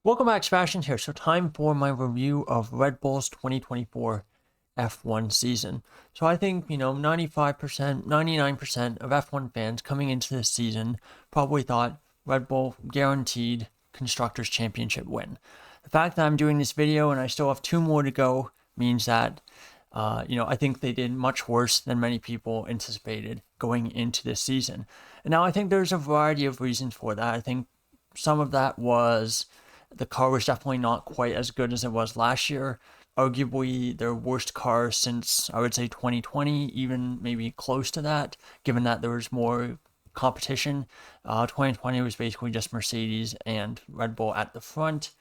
Welcome back, Sebastian here. So time for my review of Red Bull's 2024 F1 season. So I think, 95%, 99% of F1 fans coming into this season probably thought Red Bull guaranteed Constructors' Championship win. The fact that I'm doing this video and I still have two more to go means that, I think they did much worse than many people anticipated going into this season. And now I think there's a variety of reasons for that. I think some of that was the car was definitely not quite as good as it was last year. Arguably their worst car since, I would say, 2020, even maybe close to that, given that there was more competition. 2020 was basically just Mercedes and Red Bull at the front.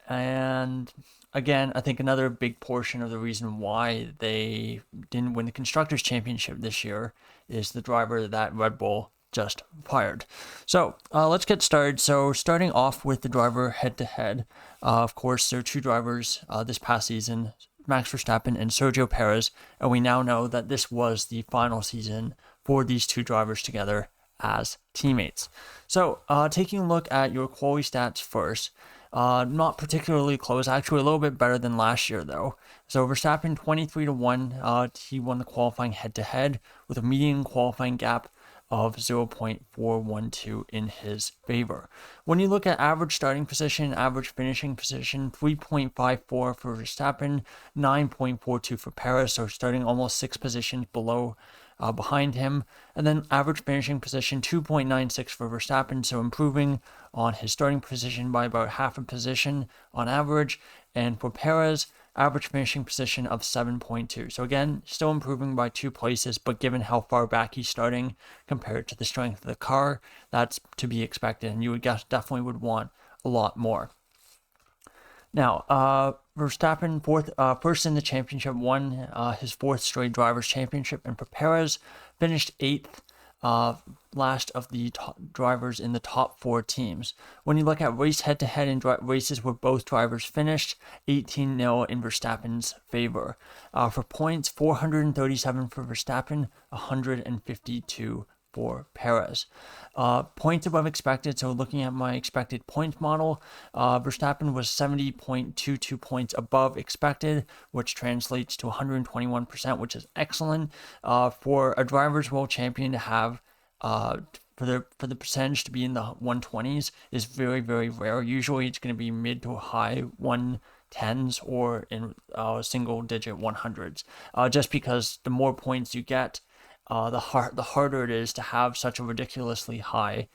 And again, I think another big portion of the reason why they didn't win the Constructors' Championship this year is the driver that Red Bull just fired. So let's get started. So starting off with the driver head-to-head, of course, there are two drivers this past season, Max Verstappen and Sergio Perez, and we now know that this was the final season for these two drivers together as teammates. So taking a look at your quality stats first, not particularly close, actually a little bit better than last year though. So Verstappen 23-1, he won the qualifying head-to-head with a median qualifying gap of 0.412 in his favor. When you look at average starting position, average finishing position, 3.54 for Verstappen, 9.42 for Perez, so starting almost 6 positions behind him. And then average finishing position, 2.96 for Verstappen, so improving on his starting position by about half a position on average. And for Perez, average finishing position of 7.2. So again, still improving by 2 places, but given how far back he's starting compared to the strength of the car, that's to be expected, and you would guess definitely would want a lot more. Now, Verstappen first in the championship, won his fourth straight drivers' championship, and for Perez, finished 8th, last of the drivers in the top 4 teams. When you look at race head-to-head in races where both drivers finished, 18-0 in Verstappen's favor. For points, 437 for Verstappen, 152 for Perez. Points above expected, so looking at my expected points model, Verstappen was 70.22 points above expected, which translates to 121%, which is excellent. For a Drivers' World Champion to have for the percentage to be in the 120s is very, very rare. Usually it's going to be mid to high 110s or in single digit 100s, just because the more points you get, the harder it is to have such a ridiculously high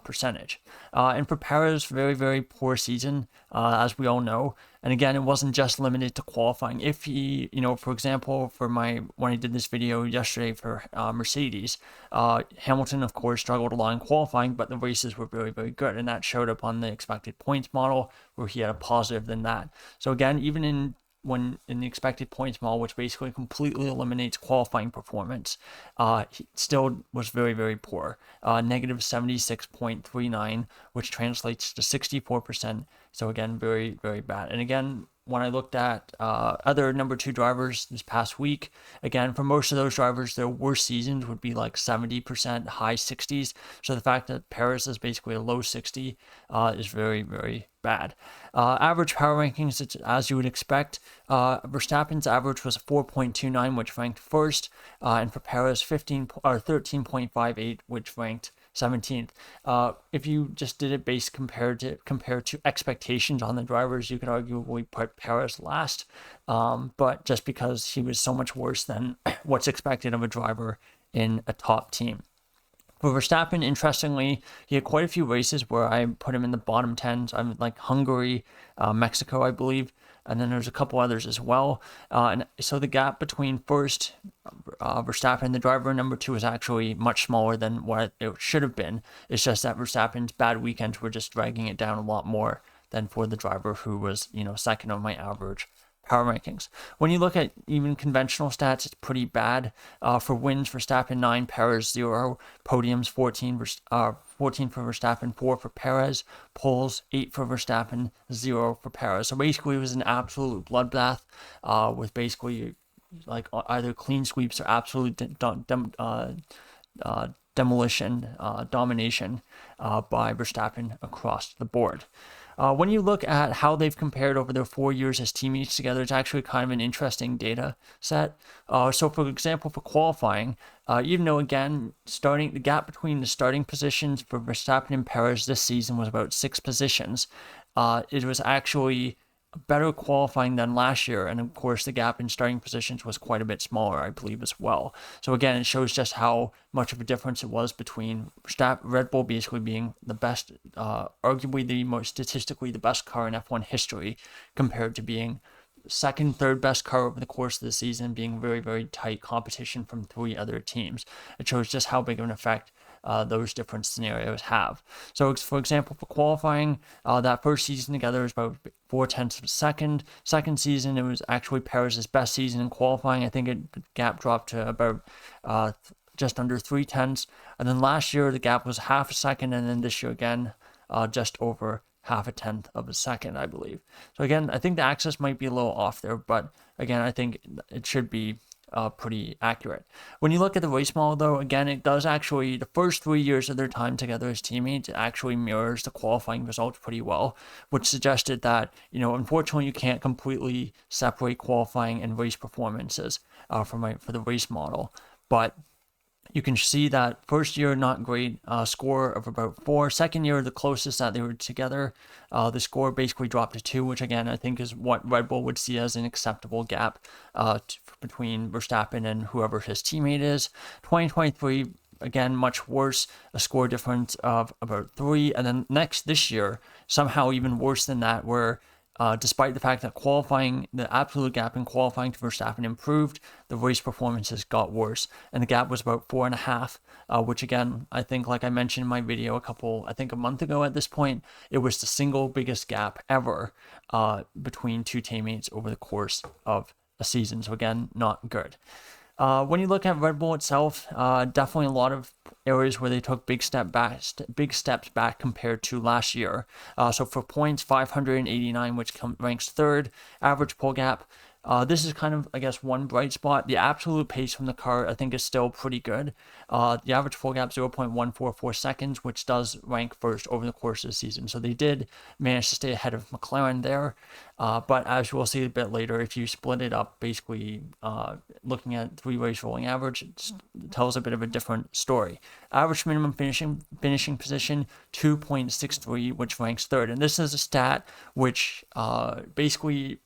percentage. And for Perez, very, very poor season, as we all know. And again, it wasn't just limited to qualifying. If he, for example, when I did this video yesterday for Mercedes, Hamilton, of course, struggled a lot in qualifying, but the races were very, very good. And that showed up on the expected points model where he had a positive than that. So again, even in the expected points model, which basically completely eliminates qualifying performance, he still was very, very poor. Negative 76.39, which translates to 64%. So again, very, very bad. And again, when I looked at other number 2 drivers this past week, again, for most of those drivers, their worst seasons would be like 70%, high 60s. So the fact that Perez is basically a low 60 is very, very bad. Average power rankings, as you would expect. Verstappen's average was 4.29, which ranked first, and for Perez 13.58, which ranked 17th. If you just did it compared to expectations on the drivers, you could arguably put Perez last, but just because he was so much worse than what's expected of a driver in a top team. For Verstappen, interestingly, he had quite a few races where I put him in the bottom 10s. I'm like Hungary, Mexico, I believe, and then there's a couple others as well. And so the gap between first Verstappen, the driver, and number 2 is actually much smaller than what it should have been. It's just that Verstappen's bad weekends were just dragging it down a lot more than for the driver who was, second on my average power rankings. When you look at even conventional stats, it's pretty bad. For wins, Verstappen 9, Perez 0, podiums 14 for Verstappen, 4 for Perez, poles 8 for Verstappen, 0 for Perez. So basically it was an absolute bloodbath, with basically like either clean sweeps or absolute domination by Verstappen across the board. When you look at how they've compared over their 4 years as teammates together, it's actually kind of an interesting data set. So, for example, for qualifying, even though, again, the gap between the starting positions for Verstappen and Perez this season was about 6 positions, it was actually better qualifying than last year. And of course, the gap in starting positions was quite a bit smaller, I believe, as well. So again, it shows just how much of a difference it was between Red Bull basically being the best, arguably the most statistically the best car in F1 history, compared to being second, third best car over the course of the season, being very, very tight competition from 3 other teams. It shows just how big of an effect those different scenarios have. So, for example, for qualifying, that first season together is about 4/10 of a second. Second season, it was actually Perez's best season in qualifying. I think the gap dropped to about just under 3/10. And then last year, the gap was half a second, and then this year again, just over half a tenth of a second, I believe. So again, I think the axis might be a little off there, but again, I think it should be pretty accurate. When you look at the race model, though, again, it does actually, the first 3 years of their time together as teammates, it actually mirrors the qualifying results pretty well, which suggested that, unfortunately, you can't completely separate qualifying and race performances for the race model. But you can see that first year, not great, score of about 4. Second year, the closest that they were together, the score basically dropped to 2, which again, I think is what Red Bull would see as an acceptable gap between Verstappen and whoever his teammate is. 2023, again, much worse, a score difference of about 3. And then this year, somehow even worse than that, where despite the fact that the absolute gap in qualifying to Verstappen improved, the race performances got worse, and the gap was about 4.5, which again, I think, like I mentioned in my video a month ago at this point, it was the single biggest gap ever between 2 teammates over the course of a season. So again, not good. When you look at Red Bull itself, definitely a lot of areas where they took big steps back compared to last year. So for points, 589, which ranks 3rd. Average pole gap, this is kind of, I guess, one bright spot. The absolute pace from the car, I think, is still pretty good. The average pole gap, 0.144 seconds, which does rank first over the course of the season. So they did manage to stay ahead of McLaren there. But as we'll see a bit later, if you split it up, basically looking at 3 race rolling average, it tells a bit of a different story. Average minimum finishing position, 2.63, which ranks 3rd. And this is a stat which basically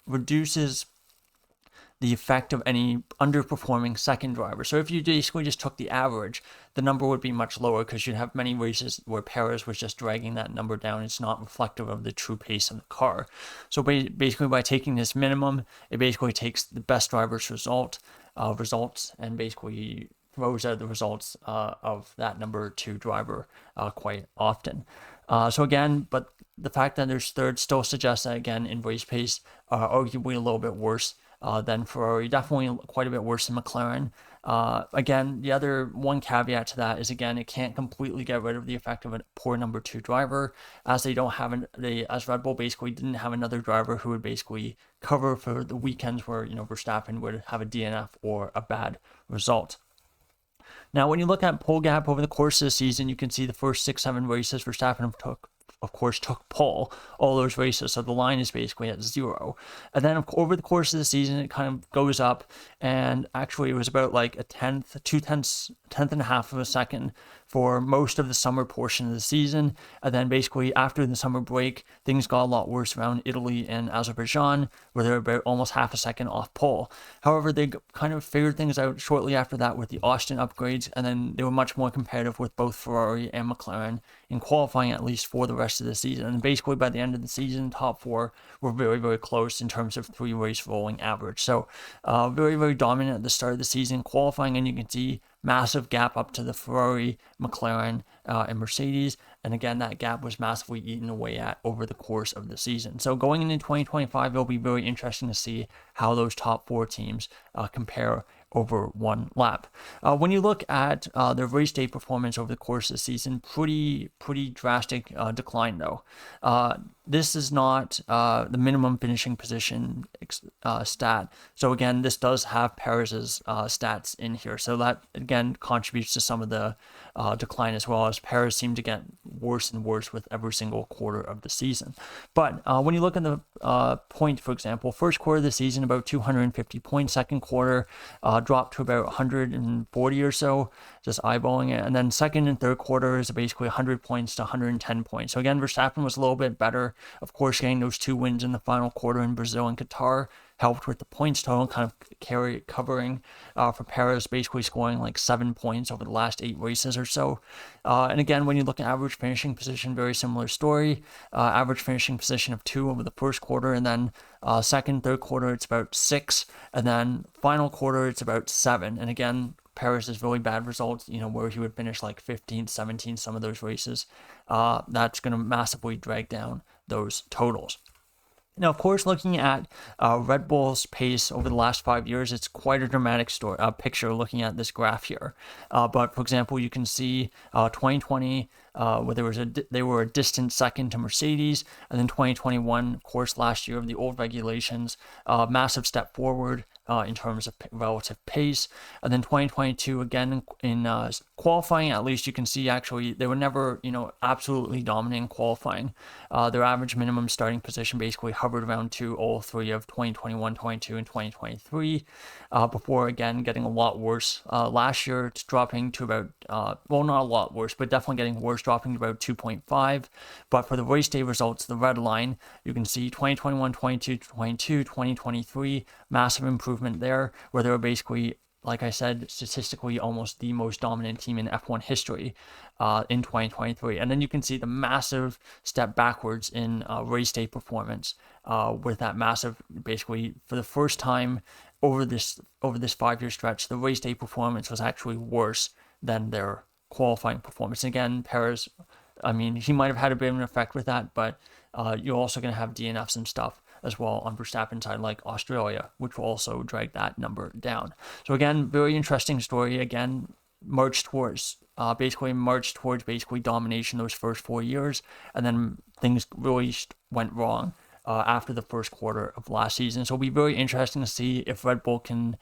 reduces the effect of any underperforming second driver. So if you basically just took the average, the number would be much lower because you'd have many races where Perez was just dragging that number down. It's not reflective of the true pace of the car. So basically by taking this minimum, it basically takes the best driver's results and basically throws out the results of that number 2 driver quite often. So again, but the fact that there's 3rd still suggests that, again, in race pace, arguably a little bit worse than Ferrari, definitely quite a bit worse than McLaren. Again, the other one caveat to that is, again, it can't completely get rid of the effect of a poor number 2 driver, as they don't have as Red Bull basically didn't have another driver who would basically cover for the weekends where Verstappen would have a DNF or a bad result. Now, when you look at pole gap over the course of the season, you can see the first 6-7 races Verstappen took pole all those races, so the line is basically at 0. And then over the course of the season, it kind of goes up, and actually it was about like a tenth and a half of a second for most of the summer portion of the season. And then basically after the summer break, things got a lot worse around Italy and Azerbaijan, where they're about almost half a second off pole. However, they kind of figured things out shortly after that with the Austin upgrades, and then they were much more competitive with both Ferrari and McLaren in qualifying, at least for the rest of the season. And basically by the end of the season, top 4 were very, very close in terms of 3 race rolling average. So very, very dominant at the start of the season qualifying, and you can see massive gap up to the Ferrari, McLaren, and Mercedes. And again, that gap was massively eaten away at over the course of the season. So going into 2025, it'll be very interesting to see how those top 4 teams compare over 1 lap. When you look at their race day performance over the course of the season, pretty drastic decline though. This is not the minimum finishing position stat. So again, this does have Perez's stats in here. So that again contributes to some of the decline, as well as Perez seemed to get worse and worse with every single quarter of the season. But when you look at the point, for example, first quarter of the season, about 250 points. Second quarter dropped to about 140 or so, just eyeballing it. And then second and third quarter is basically 100 points to 110 points. So again, Verstappen was a little bit better. Of course, getting those 2 wins in the final quarter in Brazil and Qatar helped with the points total, kind of covering for Perez, basically scoring like 7 points over the last 8 races or so. And again, when you look at average finishing position, very similar story. Average finishing position of 2 over the first quarter, and then second, third quarter, it's about 6, and then final quarter, it's about 7. And again, Perez's really bad results, where he would finish like 15th, 17th, some of those races, that's going to massively drag down those totals. Now, of course, looking at Red Bull's pace over the last 5 years, it's quite a dramatic picture looking at this graph here. But for example, you can see 2020, where they were a distant second to Mercedes, and then 2021, of course, last year of the old regulations, massive step forward in terms of relative pace. And then 2022, again, in qualifying, at least you can see actually they were never, absolutely dominant in qualifying. Their average minimum starting position basically hovered around 2 all 3 of 2021, 22, and 2023, before again getting a lot worse. Last year, it's dropping to about, well, not a lot worse, but definitely getting worse, dropping to about 2.5. But for the race day results, the red line, you can see 2021, 22, 22, 2023, massive improvement there, where they were basically, like I said, statistically almost the most dominant team in F1 history in 2023. And then you can see the massive step backwards in race day performance with that massive, basically for the first time over this 5-year stretch, the race day performance was actually worse than their qualifying performance. And again, Perez, I mean, he might have had a bit of an effect with that, but you're also going to have DNFs and stuff as well on Verstappen's side, like Australia, which will also drag that number down. So again, very interesting story. Again, marched towards basically domination those first 4 years, and then things really went wrong after the first quarter of last season. So it'll be very interesting to see if Red Bull can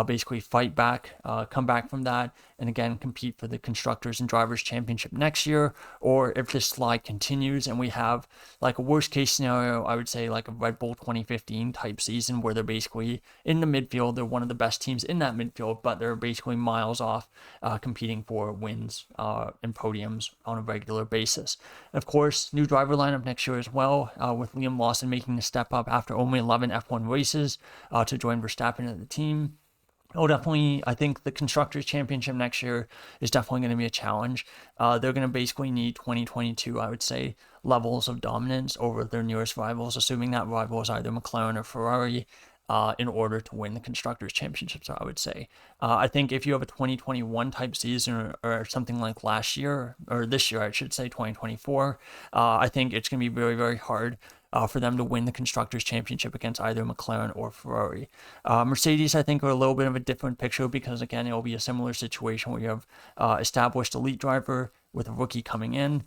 basically fight back, come back from that, and again compete for the Constructors and Drivers' Championship next year, or if this slide continues and we have like a worst case scenario, I would say like a Red Bull 2015 type season where they're basically in the midfield. They're one of the best teams in that midfield, but they're basically miles off competing for wins and podiums on a regular basis. And of course, new driver lineup next year as well, with Liam Lawson making a step up after only 11 F1 races to join Verstappen at the team. Oh, definitely. I think the Constructors' Championship next year is definitely going to be a challenge. They're going to basically need 2022, I would say, levels of dominance over their nearest rivals, assuming that rival is either McLaren or Ferrari, in order to win the Constructors' Championship. So I would say, I think if you have a 2021 type season or something like last year, or this year, I should say 2024, I think it's going to be very, very hard for them to win the Constructors' Championship against either McLaren or Ferrari. Mercedes, I think, are a little bit of a different picture because, again, it'll be a similar situation where you have established elite driver with a rookie coming in.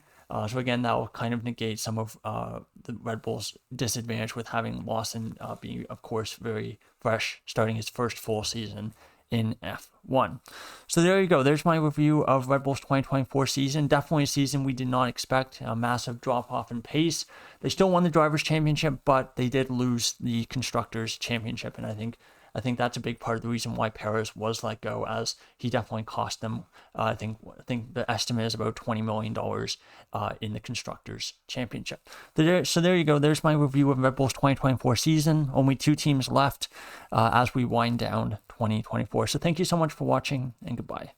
So again, that will kind of negate some of the Red Bull's disadvantage with having Lawson being, of course, very fresh, starting his first full season in F1. So there you go. There's my review of Red Bull's 2024 season. Definitely a season we did not expect. A massive drop-off in pace. They still won the Drivers' Championship, but they did lose the Constructors' Championship, and I think that's a big part of the reason why Perez was let go, as he definitely cost them. I think the estimate is about $20 million in the Constructors' Championship. So there you go. There's my review of Red Bull's 2024 season. Only 2 teams left as we wind down 2024. So thank you so much for watching, and goodbye.